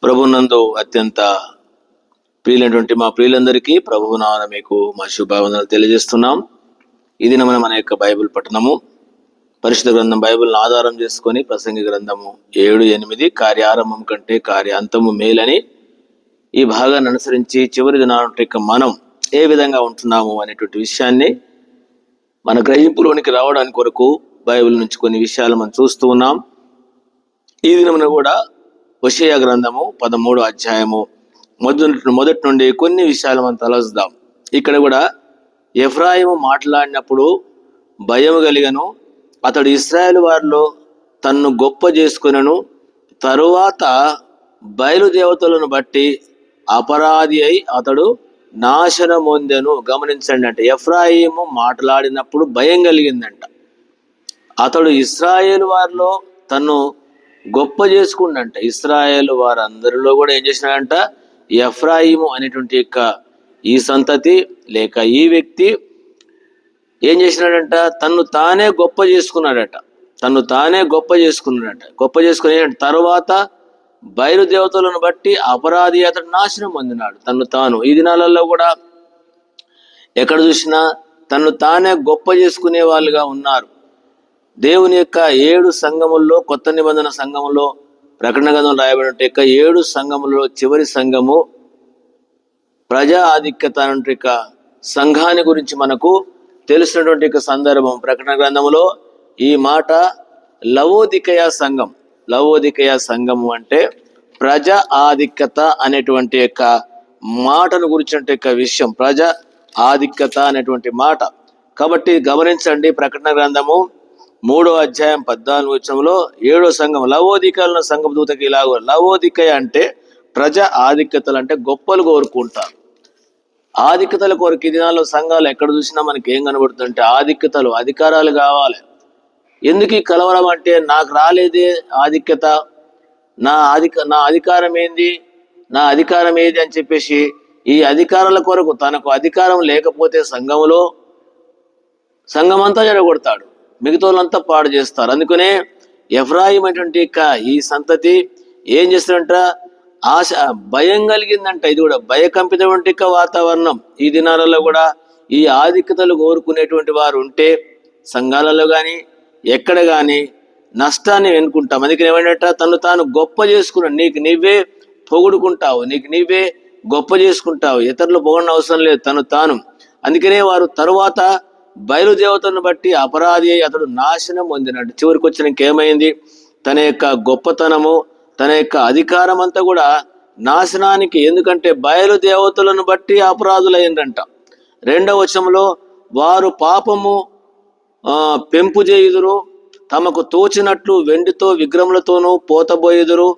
ప్రభునందు అత్యంత ప్రియులైనటువంటి మా ప్రియులందరికీ ప్రభువు నామమున మీకు మా శుభావందనాలు తెలియజేస్తున్నాం. ఇది మన యొక్క బైబిల్ పఠనము. పరిశుద్ధ గ్రంథం బైబిల్ను ఆధారం చేసుకొని ప్రసంగి గ్రంథము 7:8 కార్యారంభం కంటే కార్యాంతము మేలని ఈ భాగాన్ని అనుసరించి చివరి దినాల మనం ఏ విధంగా ఉంటున్నాము అనేటువంటి విషయాన్ని మన గ్రహింపులోనికి రావడానికి కొరకు బైబిల్ నుంచి కొన్ని విషయాలు మనం చూస్తూ ఉన్నాం. ఈ దినమున కూడా హోషేయ గ్రంథము 13వ అధ్యాయము మొదటి నుండి కొన్ని విషయాలు మనం తలచుదాం. ఇక్కడ కూడా ఎఫ్రాయిము మాట్లాడినప్పుడు భయము కలిగను, అతడు ఇశ్రాయేలు వారిలో తన్ను గొప్ప చేసుకునను, తరువాత బయలుదేవతలను బట్టి అపరాధి అయి అతడు నాశనం పొందెను. గమనించండి, అంటే ఎఫ్రాయిము మాట్లాడినప్పుడు భయం కలిగిందంట. అతడు ఇశ్రాయేలు వారిలో తను గొప్ప చేసుకుండంట. ఇశ్రాయేలు వారందరిలో కూడా ఏం చేసినాడంట? ఎఫ్రాయిము అనేటువంటి యొక్క ఈ సంతతి లేక ఈ వ్యక్తి ఏం చేసినాడంట? తన్ను తానే గొప్ప చేసుకున్నాడట. గొప్ప చేసుకుని తర్వాత బయలుదేవతలను బట్టి అపరాధి అతడు నాశనం పొందినాడు. తన్ను తాను ఈ దినాలలో కూడా ఎక్కడ చూసినా తన్ను తానే గొప్ప చేసుకునే వాళ్ళుగా ఉన్నారు. దేవుని యొక్క 7 సంఘముల్లో, కొత్త నిబంధన సంఘములో, ప్రకటన గ్రంథంలో రాయబడిన యొక్క 7 సంఘములలో చివరి సంఘము ప్రజా ఆధిక్యత అనే సంఘాన్ని గురించి మనకు తెలిసినటువంటి సందర్భం. ప్రకటన గ్రంథములో ఈ మాట లవోదికయ సంఘము అంటే ప్రజా ఆధిక్యత అనేటువంటి యొక్క మాటను గురించిన యొక్క విషయం, ప్రజా ఆధిక్యత అనేటువంటి మాట. కాబట్టి గమనించండి, ప్రకటన గ్రంథము 3వ అధ్యాయం 14వ వచనంలో 7వ సంఘం లవోదికయ సంఘం దూతకి ఇలాగ, లవోదికయ అంటే ప్రజా ఆధిక్యతలు అంటే గొప్పలు కోరుకుంటారు. ఆధిక్యతల కోరిక ఈ దినాల్లో సంఘాలు ఎక్కడ చూసినా మనకి ఏం కనబడుతుందంటే ఆధిక్యతలు, అధికారాలు కావాలి. ఎందుకు ఈ కలవరం అంటే నాకు రాలేదే ఆధిక్యత, నా అధికారం ఏంది, నా అధికారం ఏది అని చెప్పేసి ఈ అధికారాల కొరకు తనకు అధికారం లేకపోతే సంఘమంతా జరగొడతాడు, మిగతా వాళ్ళంతా పాడు చేస్తారు. అందుకనే ఎఫ్రాయిం అటువంటి ఈ సంతతి ఏం చేస్తారంట? ఆశ, భయం కలిగిందంట. ఇది కూడా భయకంపితటువంటి వాతావరణం. ఈ దినాలలో కూడా ఈ ఆధిక్యతలు కోరుకునేటువంటి వారు ఉంటే సంఘాలలో కానీ ఎక్కడ కానీ నష్టాన్ని వెనుకుంటాం. అందుకని ఏమంటే తను తాను గొప్ప చేసుకున్నాడు. నీకు నీవే పొగుడుకుంటావు, నీకు నీవే గొప్ప చేసుకుంటావు, ఇతరులు పొగడిన అవసరం లేదు, తను తాను. అందుకనే వారు తరువాత బయలుదేవతను బట్టి అపరాధి అయి అతడు నాశనం పొందినట్టు. చివరికి వచ్చిన ఇంకేమైంది? తన యొక్క గొప్పతనము, తన యొక్క అధికారం అంతా కూడా నాశనానికి. ఎందుకంటే బయలుదేవతలను బట్టి అపరాధులైందంట. 2వ వచనంలో వారు పాపము పెంపు చేయుదురు, తమకు తోచినట్లు వెండితో విగ్రహములతోనూ పోతబోయుదురు,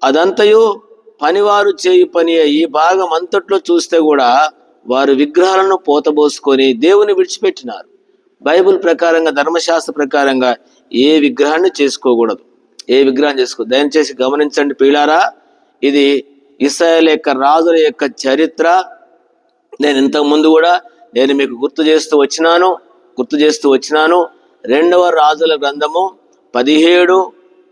అదంతయు పనివారు చేయు పని. ఈ భాగం అంతట్లో చూస్తే కూడా వారు విగ్రహాలను పోతబోసుకొని దేవుని విడిచిపెట్టినారు. బైబిల్ ప్రకారంగా, ధర్మశాస్త్ర ప్రకారంగా ఏ విగ్రహాన్ని చేసుకోకూడదు, దయచేసి గమనించండి ప్రియులారా. ఇది ఇశ్రాయేలు యొక్క రాజుల యొక్క చరిత్ర. నేను ఇంతకు ముందు కూడా మీకు గుర్తు చేస్తూ వచ్చినాను. 2వ రాజుల గ్రంథము 17,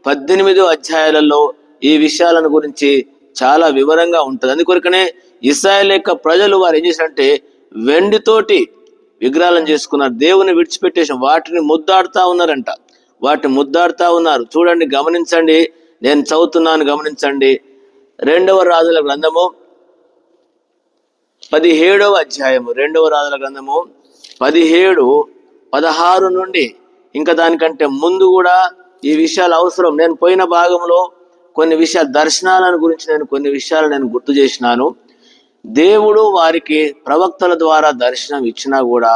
18 అధ్యాయాలలో ఈ విషయాలను గురించి చాలా వివరంగా ఉంటుంది. అందుకొరకనే ఇశ్రాయేలు యొక్క ప్రజలు వారు ఏం చేశారంటే వెండితోటి విగ్రహాలను చేసుకున్నారు, దేవుని విడిచిపెట్టేసి వాటిని ముద్దాడుతూ ఉన్నారు. చూడండి, గమనించండి, నేను చదువుతున్నాను, గమనించండి. 2వ రాజుల గ్రంథము 17వ అధ్యాయము, 2వ రాజుల గ్రంథము 17, 16 నుండి ఇంకా దానికంటే ముందు కూడా ఈ విషయాలు అవసరం. నేను పోయిన భాగంలో కొన్ని విషయాలు, దర్శనాలను గురించి కొన్ని విషయాలు గుర్తు చేసినాను. దేవుడు వారికి ప్రవక్తల ద్వారా దర్శనం ఇచ్చినా కూడా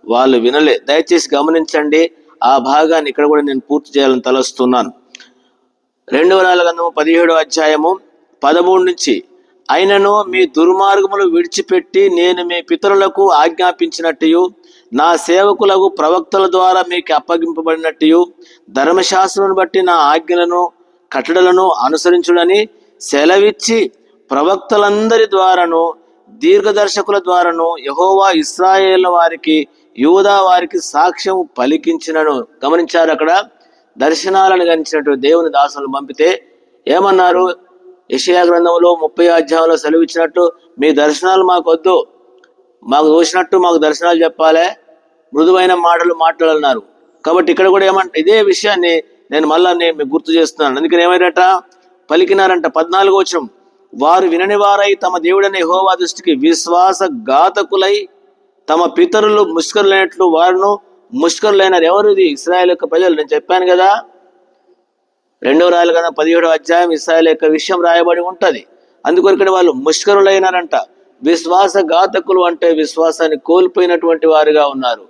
వాళ్ళు వినలే. దయచేసి గమనించండి, ఆ భాగాన్ని ఇక్కడ కూడా నేను పూర్తి చేయాలని తలస్తున్నాను. 2వ రాజుల గ్రంథము 17వ అధ్యాయము 13 నుంచి, అయినను మీ దుర్మార్గములు విడిచిపెట్టి నేను మీ పితరులకు ఆజ్ఞాపించినట్టు నా సేవకులకు ప్రవక్తల ద్వారా మీకు అప్పగింపబడినట్టు ధర్మశాస్త్రం బట్టి నా ఆజ్ఞలను కట్టడలను అనుసరించుడని సెలవిచ్చి ప్రవక్తలందరి ద్వారాను దీర్ఘదర్శకుల ద్వారాను యెహోవా ఇశ్రాయేలు వారికి యూదా వారికి సాక్ష్యం పలికించినను. గమనించారు, అక్కడ దర్శనాలను గణించినట్టు దేవుని దాసులను పంపితే ఏమన్నారు? యెషయా గ్రంథంలో 30 అధ్యాయంలో సెలవిచ్చినట్టు మీ దర్శనాలు మాకు వద్దు, మాకు తోచినట్టు మాకు దర్శనాలు చెప్పాలి, మృదువైన మాటలు మాట్లాడాలన్నారు. కాబట్టి ఇక్కడ కూడా ఏమంటే ఇదే విషయాన్ని నేను మీకు గుర్తు చేస్తున్నాను. అందుకని ఏమైనట పలికినారంట 14వ వచనం, వారు వినని వారై తమ దేవుడైన యెహోవా దృష్టికి విశ్వాసఘాతకులై తమ పితరులు ముష్కరులైనట్లు వారును ముష్కరులైనారు. ఎవరు? ఇది ఇశ్రాయేలు యొక్క ప్రజలు. నేను చెప్పాను కదా, 2వ రాయలు కదా 17వ అధ్యాయం ఇశ్రాయేలు యొక్క విషయం రాయబడి ఉంటది. అందుకొరకు ఇక్కడ వాళ్ళు ముష్కరులైనారంట. విశ్వాసఘాతకులు అంటే విశ్వాసాన్ని కోల్పోయినటువంటి వారుగా ఉన్నారు.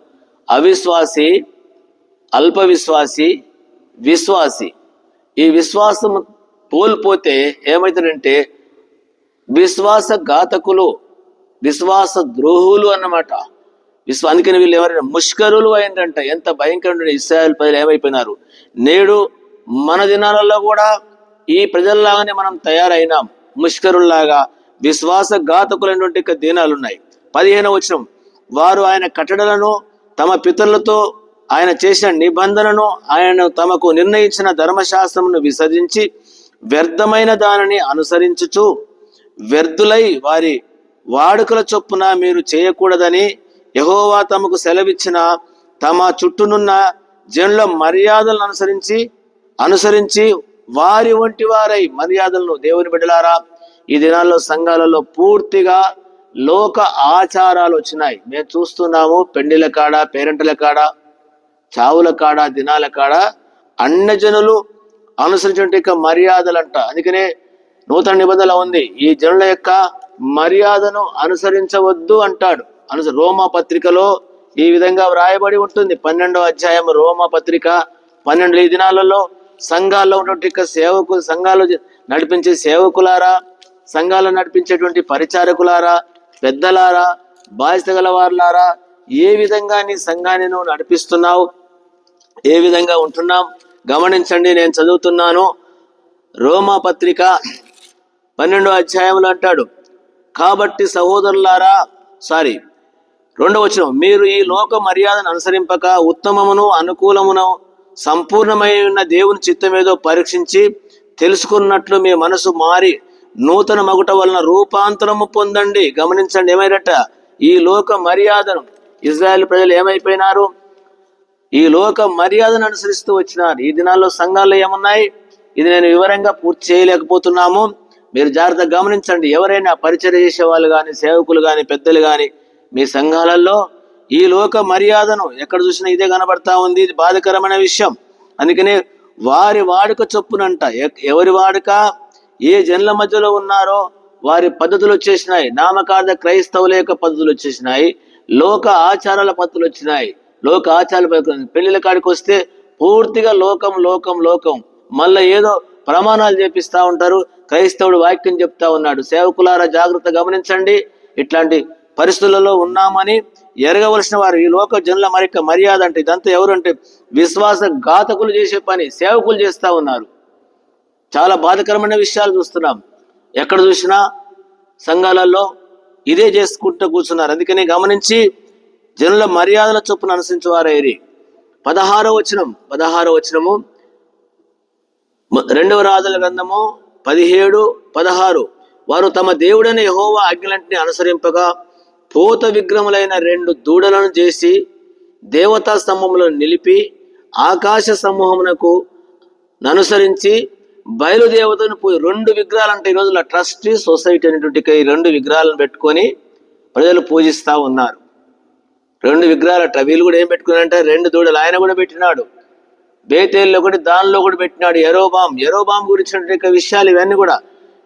అవిశ్వాసి, అల్ప విశ్వాసి, విశ్వాసి. ఈ విశ్వాసం కోల్పోతే ఏమవుతారంటే విశ్వాసఘాతకులు, విశ్వాస ద్రోహులు అన్నమాట. అందుకని వీళ్ళు ఎవరైనా ముష్కరులు అయిందంట. ఎంత భయంకరమైన ఇశ్రాయేలు ప్రజలు ఏమైపోయినారు. నేడు మన దినాలలో కూడా ఈ ప్రజల్లాగానే మనం తయారైనాం, ముష్కరుల్లాగా విశ్వాసఘాతకులైనటువంటి దినాలు ఉన్నాయి. 15వ వచనం, వారు ఆయన కట్టడలను తమ పితరులతో ఆయన చేసిన నిబంధనను ఆయన తమకు నిర్ణయించిన ధర్మశాస్త్రమును విసర్జించి వ్యర్థమైన దానిని అనుసరించుచు వ్యర్థులై వారి వాడుకల చొప్పున మీరు చేయకూడదని యెహోవా తమకు సెలవిచ్చిన తమ చుట్టూనున్న జనుల మర్యాదలను అనుసరించి వారి వంటి వారై మర్యాదలను. దేవుని బిడ్డలారా, ఈ దినాల్లో సంఘాలలో పూర్తిగా లోక ఆచారాలు వచ్చినాయి. మేము చూస్తున్నాము, పెండిల కాడ, పేరెంటల కాడ, చావుల కాడ, దినాల కాడ అన్యజనులు అనుసరించినటువంటి మర్యాదలంట. అందుకనే నూతన నిబంధనలో ఉంది, ఈ జనుల యొక్క మర్యాదను అనుసరించవద్దు అంటాడు. రోమా పత్రికలో ఈ విధంగా వ్రాయబడి ఉంటుంది. 12వ అధ్యాయం రోమా పత్రిక 12. ఈ దినాలలో సంఘాల్లో ఉన్నటువంటి సేవకులు, సంఘాలు నడిపించే సేవకులారా, సంఘాలను నడిపించేటువంటి పరిచారకులారా, పెద్దలారా, బాధ్యత గల వారులారా, ఏ విధంగా నీ సంఘాన్ని నువ్వు నడిపిస్తున్నావు, ఏ విధంగా ఉంటున్నాం గమనించండి. నేను చదువుతున్నాను రోమా పత్రిక 12వ అధ్యాయంలో అంటాడు, కాబట్టి సహోదరులారా, 2వ వచనం, మీరు ఈ లోక మర్యాదను అనుసరింపక ఉత్తమమును అనుకూలమును సంపూర్ణమై ఉన్న దేవుని చిత్తమేదో పరీక్షించి తెలుసుకున్నట్లు మీ మనసు మారి నూతన మగుట వలన రూపాంతరము పొందండి. గమనించండి, ఏమైనట ఈ లోక మర్యాదను ఇజ్రాయెల్ ప్రజలు ఏమైపోయినారు, ఈ లోక మర్యాదను అనుసరిస్తూ వచ్చినారు. ఈ దినాల్లో సంఘాల్లో ఏమున్నాయి, ఇది నేను వివరంగా పూర్తి చేయలేకపోతున్నాము, మీరు జాగ్రత్తగా గమనించండి. ఎవరైనా పరిచర్య చేసే వాళ్ళు కానీ, సేవకులు కానీ, పెద్దలు కానీ మీ సంఘాలలో ఈ లోక మర్యాదను ఎక్కడ చూసినా ఇదే కనబడతా ఉంది. ఇది బాధకరమైన విషయం. అందుకనే వారి వాడుక చొప్పునంట, ఎవరి వాడుక ఏ జనుల మధ్యలో ఉన్నారో వారి పద్ధతులు వచ్చేసినాయి. నామకార్థ క్రైస్తవుల యొక్క పద్ధతులు వచ్చేసినాయి, లోక ఆచారాల పద్ధతులు వచ్చినాయి. లోక ఆచారాల పద్ధతులు, పెళ్లిళ్ళ కాడికి వస్తే పూర్తిగా లోకం లోకం లోకం, మళ్ళీ ఏదో ప్రమాణాలు చేపిస్తా ఉంటారు. క్రైస్తవుడు వాక్యం చెప్తా ఉన్నాడు. సేవకులారా జాగ్రత్త గమనించండి, ఇట్లాంటి పరిస్థితులలో ఉన్నామని ఎరగవలసిన వారు. ఈ లోక జనుల మర్యాద అంటే ఇదంతా ఎవరంటే విశ్వాసఘాతకులు చేసే పని సేవకులు చేస్తా ఉన్నారు. చాలా బాధకరమైన విషయాలు చూస్తున్నాం. ఎక్కడ చూసినా సంఘాలలో ఇదే చేసుకుంటూ కూర్చున్నారు. అందుకని గమనించి జనుల మర్యాదల చొప్పున అనుసరించేవారైరి. 16వ వచనము 2వ రాజుల గ్రంథము 17:16, వారు తమ దేవుడైన యెహోవా ఆజ్ఞలన్నిటిని అనుసరింపగా పోత విగ్రహములైన 2 దూడలను చేసి దేవతా స్తంభములను నిలిపి ఆకాశ సమూహమునకు అనుసరించి బయలుదేవతను 2 విగ్రహాలు అంటే ఈ రోజుల ట్రస్టీ సొసైటీ అనేటువంటి ఈ 2 విగ్రహాలను పెట్టుకొని ప్రజలు పూజిస్తా ఉన్నారు. 2 విగ్రహాలట. వీళ్ళు కూడా ఏం పెట్టుకున్నారంటే 2 దూడలు ఆయన కూడా పెట్టినాడు. బేతేల్లో ఒకటి, దానిలో కూడా పెట్టినాడు. యెరోబాం గురించినటువంటి విషయాలు ఇవన్నీ కూడా.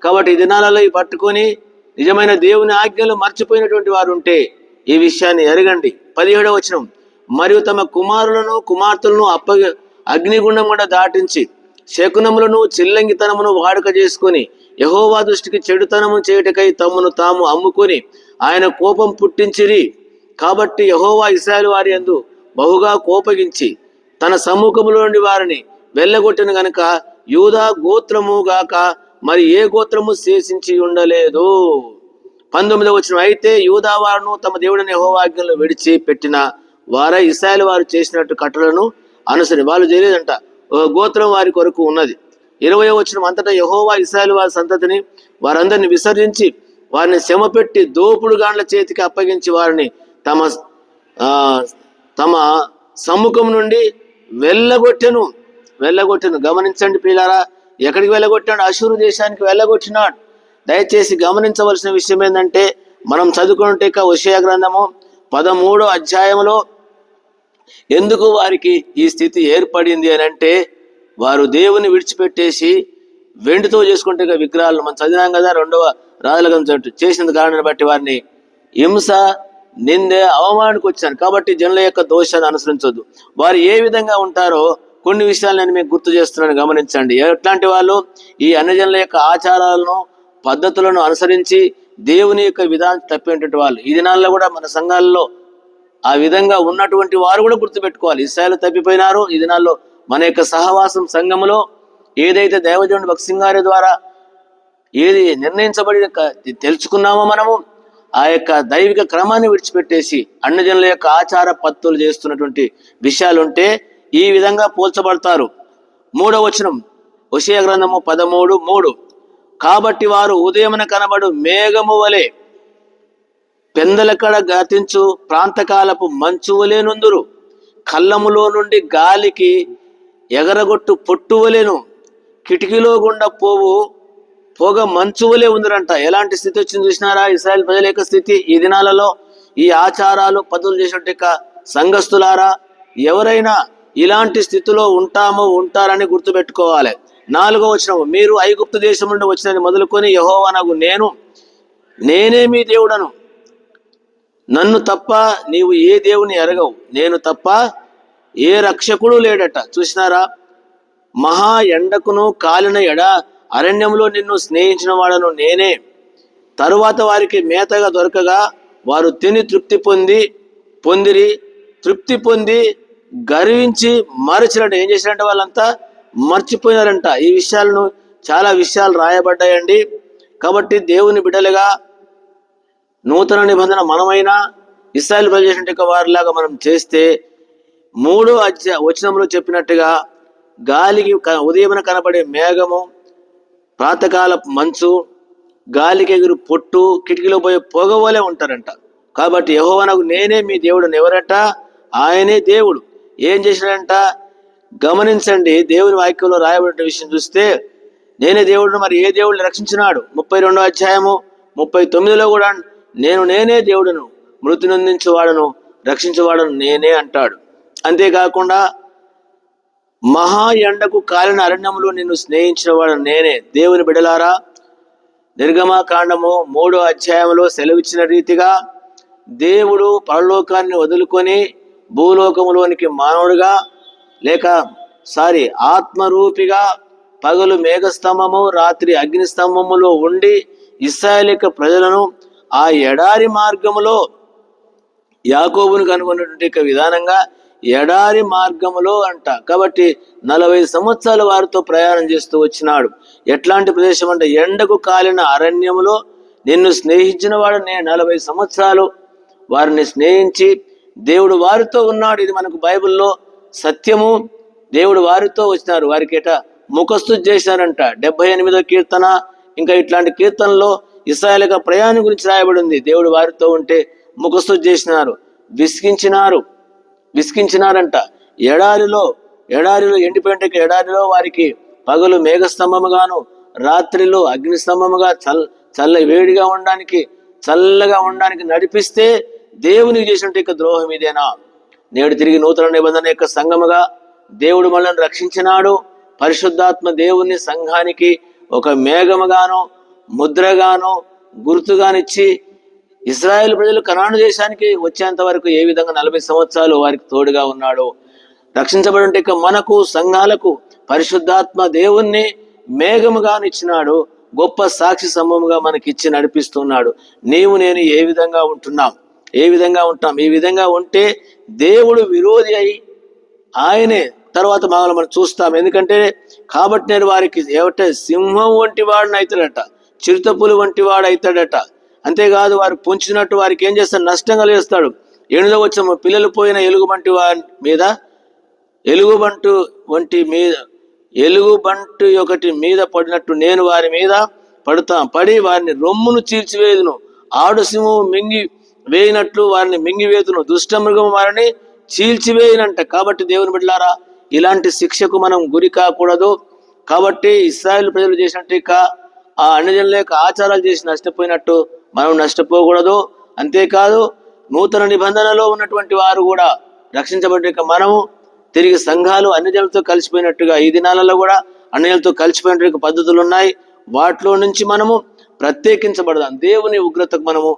కాబట్టి ఈ దినాలలో ఇవి పట్టుకొని నిజమైన దేవుని ఆజ్ఞలు మర్చిపోయినటువంటి వారు ఉంటే ఈ విషయాన్ని ఎరగండి. 17వ వచనం, మరియు తమ కుమారులను కుమార్తెలను అగ్నిగుండం కూడా దాటించి శకునములను చిల్లంగితనమును వాడుక చేసుకొని యెహోవా దృష్టికి చెడుతనము చేయుటకై తమను తాము అమ్ముకొని ఆయన కోపం పుట్టించిరి. కాబట్టి యెహోవా ఇశ్రాయేలు వారి యందు బహుగా కోపగించి తన సముఖములో నుండి వారిని వెళ్ళగొట్టిన గనుక యూదా గోత్రము గాక మరి ఏ గోత్రము శేషించి ఉండలేదు. 19వ వచనం, అయితే యూదా వారును తమ దేవుడైన యెహోవా ఆజ్ఞలను విడిచి పెట్టిన వారై ఇశ్రాయేలు వారు చేసినట్టు కట్టలను అనుసరి వాళ్ళు చేయలేదంట. గోత్రం వారి కొరకు ఉన్నది. 20వ వచనం, అంతటా యెహోవా ఇశ్రాయేలు వారి సంతతిని వారందరిని విసర్జించి వారిని శ్రమపెట్టి దోపుడుగాండ్ల చేతికి అప్పగించి వారిని తమ తమ సమ్ముఖం నుండి వెళ్ళగొట్టెను. గమనించండి ప్రియులారా, ఎక్కడికి వెళ్ళగొట్టాడు? అషూరు దేశానికి వెళ్ళగొట్టినాడు. దయచేసి గమనించవలసిన విషయం ఏంటంటే, మనం చదువుకుంటే హోషేయ గ్రంథము 13వ అధ్యాయంలో ఎందుకు వారికి ఈ స్థితి ఏర్పడింది అని అంటే, వారు దేవుని విడిచిపెట్టేసి వెండితో చేసుకుంటే విగ్రహాలను మనం చదివినాం కదా, 2వ రాజుల గ్రంథం చేసిన కారణాన్ని బట్టి వారిని హింస, నిందే, అవమానానికి వచ్చాను. కాబట్టి జనుల యొక్క దోషాన్ని అనుసరించొద్దు. వారు ఏ విధంగా ఉంటారో కొన్ని విషయాలు నేను మీకు గుర్తు చేస్తున్నాను, గమనించండి. ఎట్లాంటి వాళ్ళు? ఈ అన్యజనుల యొక్క ఆచారాలను, పద్ధతులను అనుసరించి దేవుని యొక్క విధానం తప్పేటువంటి వాళ్ళు. ఈ దినాల్లో కూడా మన సంఘాల్లో ఆ విధంగా ఉన్నటువంటి వారు కూడా గుర్తుపెట్టుకోవాలి. ఇశ్రాయేలు తప్పిపోయినారు. ఈ దినాల్లో మన యొక్క సహవాసం సంఘములో ఏదైతే దైవజనుడు భక్సింగ్ గారి ద్వారా ఏది నిర్ణయించబడి తెలుసుకున్నామో మనము, ఆ యొక్క దైవిక క్రమాన్ని విడిచిపెట్టేసి అన్యజనుల యొక్క ఆచార పద్ధతులు చేస్తున్నటువంటి విషయాలు ఉంటే ఈ విధంగా పోల్చబడతారు. 3వ వచనం హోషేయ గ్రంథము 13:3, కాబట్టి వారు ఉదయమున కనబడు మేఘము వలె పెందలకడ గతించు ప్రాంతకాలపు మంచు వలె నుందురు, కళ్ళములో నుండి గాలికి ఎగరగొట్టు పొట్టు వలెను, కిటికీలో గుండా పోవు పొగ మంచు వలె ఉందిరంట. ఎలాంటి స్థితి వచ్చింది చూసినారా ఇశ్రాయేల్ ప్రజల యొక్క స్థితి? ఈ దినాలలో ఈ ఆచారాలు పద్ధతులు చేసినట్టు సంఘస్థులారా, ఎవరైనా ఇలాంటి స్థితిలో ఉంటారని గుర్తుపెట్టుకోవాలి. 4వ వచనం, మీరు ఐగుప్తు దేశం నుండి వచ్చినది మొదలుకొని యెహోవానగు నేనే మీ దేవుడను, నన్ను తప్ప నీవు ఏ దేవుని ఎరగవు, నేను తప్ప ఏ రక్షకుడు లేడట. చూసినారా? మహా ఎండకును కాలిన ఎడ అరణ్యంలో నిన్ను స్నేహించిన వాడను నేనే. తరువాత వారికి మేతగా దొరకగా వారు తిని తృప్తి పొంది గర్వించి మరచినట్టు ఏం చేసినట్టు వాళ్ళంతా మర్చిపోయినారంట. ఈ విషయాలను చాలా విషయాలు రాయబడ్డాయండి. కాబట్టి దేవుని బిడ్డలుగా నూతన నిబంధన మనమైనా ఇశ్రాయేలు ప్రజలు చేసినట్టు వారిలాగా మనం చేస్తే 3వ వచనంలో చెప్పినట్టుగా గాలికి ఉదయమున కనబడే మేఘము, ప్రాతకాల మంచు, గాలికి ఎగురు పొట్టు, కిటికీలో పోయే పొగవలే ఉంటారంట. కాబట్టి యెహోవానగు నేనే మీ దేవుడు ఎవరట? ఆయనే దేవుడు. ఏం చేసినాడంట? గమనించండి, దేవుని వాక్యంలో రాయబడిన విషయం చూస్తే నేనే దేవుడు. మరి ఏ దేవుడిని రక్షించినాడు? 32వ అధ్యాయము 39లో కూడా నేనే దేవుడును, మృతి నొందించువాడను, రక్షించువాడను నేనే అంటాడు. అంతేకాకుండా మహా ఎండకు కాలిన అరణ్యములో నిన్ను స్నేహించిన వాడు నేనే. దేవుని బిడలారా, నిర్గమకాండము 3వ అధ్యాయంలో సెలవిచ్చిన రీతిగా దేవుడు పరలోకాన్ని వదులుకొని భూలోకములోనికి మానవుడిగా ఆత్మరూపిగా పగలు మేఘస్తంభము, రాత్రి అగ్నిస్తంభములో ఉండి ఇశ్రాయేలు ప్రజలను ఆ ఎడారి మార్గములో యాకోబును కనుగొన్నటువంటి విధానంగా ఎడారి మార్గములో అంట. కాబట్టి 40 సంవత్సరాలు వారితో ప్రయాణం చేస్తూ వచ్చినాడు. ఎట్లాంటి ప్రదేశం అంటే ఎండకు కాలిన అరణ్యములో నిన్ను స్నేహించిన వాడు నేను. 40 సంవత్సరాలు వారిని స్నేహించి దేవుడు వారితో ఉన్నాడు. ఇది మనకు బైబిల్లో సత్యము. దేవుడు వారితో వచ్చినారు. వారికి ముఖస్థుతి చేశారంట. 78వ కీర్తన ఇంకా ఇట్లాంటి కీర్తనలో ఇశ్రాయేలు ప్రయాణం గురించి రాయబడి ఉంది. దేవుడు వారితో ఉంటే ముఖస్థుతి చేసినారు, విసికించినారంట. ఎడారిలో ఎండిపోయిన ఎడారిలో వారికి పగలు మేఘస్తంభముగాను, రాత్రిలో అగ్నిస్తంభముగా వేడిగా ఉండడానికి, చల్లగా ఉండడానికి నడిపిస్తే దేవునికి చేసినట్టు ద్రోహం ఇదేనా? నేడు తిరిగి నూతన నిబంధన యొక్క సంఘముగా దేవుడు మనల్ని రక్షించినాడు. పరిశుద్ధాత్మ దేవుని సంఘానికి ఒక మేఘముగాను, ముద్రగాను, గుర్తుగానిచ్చి ఇశ్రాయేలు ప్రజలు కనాను దేశానికి వచ్చేంత వరకు ఏ విధంగా 40 సంవత్సరాలు వారికి తోడుగా ఉన్నాడు. రక్షించబడి మనకు సంఘాలకు పరిశుద్ధాత్మ దేవుణ్ణి మేఘముగానిచ్చినాడు. గొప్ప సాక్షి సమూహముగా మనకిచ్చి నడిపిస్తున్నాడు. నీవు నేను ఏ విధంగా ఉంటాం? ఈ విధంగా ఉంటే దేవుడు విరోధి అయి ఆయనే తర్వాత మనం చూస్తాం. ఎందుకంటే కాబట్టి నేను వారికి సింహం వంటి వాడిని అవుతాడట, చిరుతపులు వంటి వాడు అవుతాడట. అంతేకాదు వారు పొంచినట్టు వారికి ఏం చేస్తాడు? నష్టం కలిగిస్తాడు. 8వ వచనం, పిల్లలు పోయిన ఎలుగుబంటి ఎలుగుబంటి ఒకటి మీద పడినట్టు నేను వారి మీద పడి వారిని రొమ్మును చీల్చివేయుదును. ఆడు సింహము మింగి వేయినట్లు వారిని మింగివేతును. దుష్ట మృగము వారిని చీల్చివేయనంట. కాబట్టి దేవుని బిడ్డలారా, ఇలాంటి శిక్షకు మనం గురి కాకూడదు. కాబట్టి ఇశ్రాయేలు ప్రజలు చేసినట్టు ఇక ఆ అన్యజనుల యొక్క ఆచారాలు చేసి నష్టపోయినట్టు మనం నష్టపోకూడదు. అంతేకాదు, నూతన నిబంధనలో ఉన్నటువంటి వారు కూడా రక్షించబడ్డ మనము తిరిగి సంఘాలు అన్యజనులతో కలిసిపోయినట్టుగా ఈ దినాలలో కూడా అన్యజనులతో కలిసిపోయినట్టు పద్ధతులు ఉన్నాయి. వాటిలో నుంచి మనము ప్రత్యేకించబడదాం. దేవుని ఉగ్రతకు మనము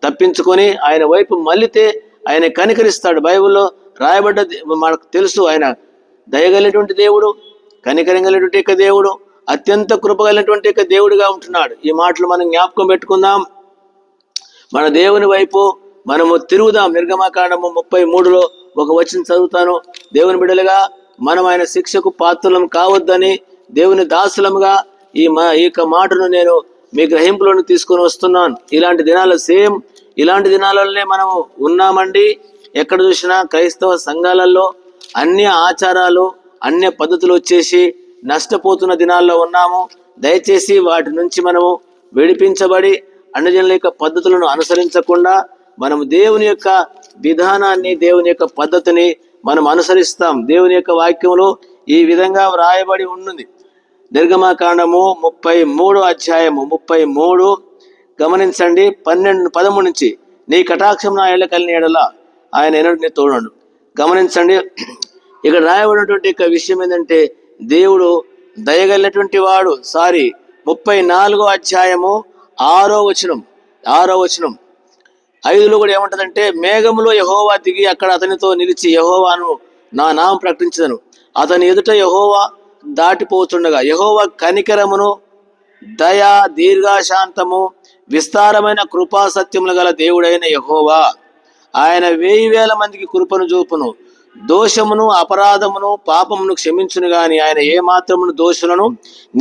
తప్పించుకొని ఆయన వైపు మళ్ళితే ఆయన కనికరిస్తాడు. బైబిల్లో రాయబడ్డ మనకు తెలుసు, ఆయన దయగలిగినటువంటి దేవుడు, కనికరం కలిగినటువంటి దేవుడు, అత్యంత కృపగలిగినటువంటి దేవుడిగా ఉంటున్నాడు. ఈ మాటలు మనం జ్ఞాపకం పెట్టుకుందాం. మన దేవుని వైపు మనము తిరుగుదాం. నిర్గమకాండము 33లో ఒక వచనం చదువుతాను. దేవుని బిడ్డలుగా మనం ఆయన శిక్షకు పాత్రలం కావద్దని దేవుని దాసులముగా ఈ మాటను నేను మీ గ్రహింపులను తీసుకొని వస్తున్నాను. ఇలాంటి దినాలలోనే మనము ఉన్నామండి. ఎక్కడ చూసినా క్రైస్తవ సంఘాలలో అన్య ఆచారాలు, అన్య పద్ధతులు వచ్చేసి నష్టపోతున్న దినాల్లో ఉన్నాము. దయచేసి వాటి నుంచి మనము విడిపించబడి అన్యజనుల యొక్క పద్ధతులను అనుసరించకుండా మనము దేవుని యొక్క విధానాన్ని, దేవుని యొక్క పద్ధతిని మనం అనుసరిస్తాం. దేవుని యొక్క వాక్యంలో ఈ విధంగా వ్రాయబడి ఉన్నది. నిర్గమకాండము 33 అధ్యాయము 33 గమనించండి. 13 నుంచి నీ కటాక్షం నా ఏళ్ళ కలిగిన ఎడల ఆయన ఎన్నటిని తోడను. గమనించండి, ఇక్కడ రాయబడినటువంటి విషయం ఏంటంటే దేవుడు దయగలిగినటువంటి వాడు. 34 అధ్యాయము 6వ వచనం 5లో కూడా ఏమంటదంటే, మేఘములో యెహోవా దిగి అక్కడ అతనితో నిలిచి యెహోవాను నా నామం ప్రకటించదను. అతని ఎదుట యెహోవా దాటిపోతుండగా యెహోవా కనికరమును, దయ, దీర్ఘశాంతము, విస్తారమైన కృపా సత్యములు గల దేవుడైన యెహోవా ఆయన 1000 మందికి కృపను చూపును. దోషమును, అపరాధమును, పాపమును క్షమించును గాని ఆయన ఏ మాత్రమును దోషులను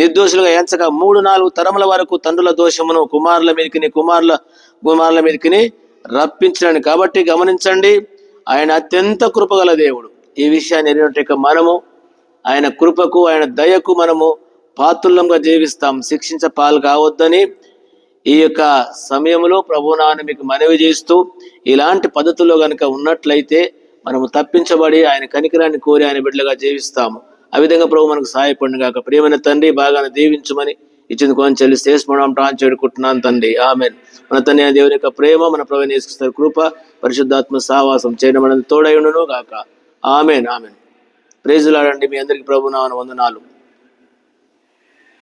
నిర్దోషులుగా ఎంచక 3-4 తరముల వరకు తండ్రుల దోషమును కుమారుల మీదకిని రప్పించండి. కాబట్టి గమనించండి, ఆయన అత్యంత కృపగల దేవుడు. ఈ విషయాన్ని ఎరిగినట్టు మనము ఆయన కృపకు, ఆయన దయకు మనము పాత్రులంగా జీవిస్తాం. శిక్షించ పాలు కావద్దని ఈ యొక్క సమయంలో ప్రభునామమున మీకు మనవి చేస్తూ, ఇలాంటి పద్ధతుల్లో కనుక ఉన్నట్లయితే మనము తప్పించబడి ఆయన కనికరాన్ని కోరి ఆయన బిడ్డలుగా జీవిస్తాము. ఆ విధంగా ప్రభు మనకు సహాయపడిన గాక. ప్రియమైన తండ్రి, బాగా దీవించమని ఇచ్చింది కొంచెం చెల్లి చేడుకుంటున్నాను తండ్రి. ఆమెన్. మన తండ్రి దేవుని యొక్క ప్రేమ, మన ప్రభువైన యేసుక్రీస్తు కృప, పరిశుద్ధాత్మ సహవాసం చేయడం మనల్ని తోడై ఉండును గాక. ఆమెన్. Praise lord. మీ అందరికీ ప్రభునామమున వందనాలు.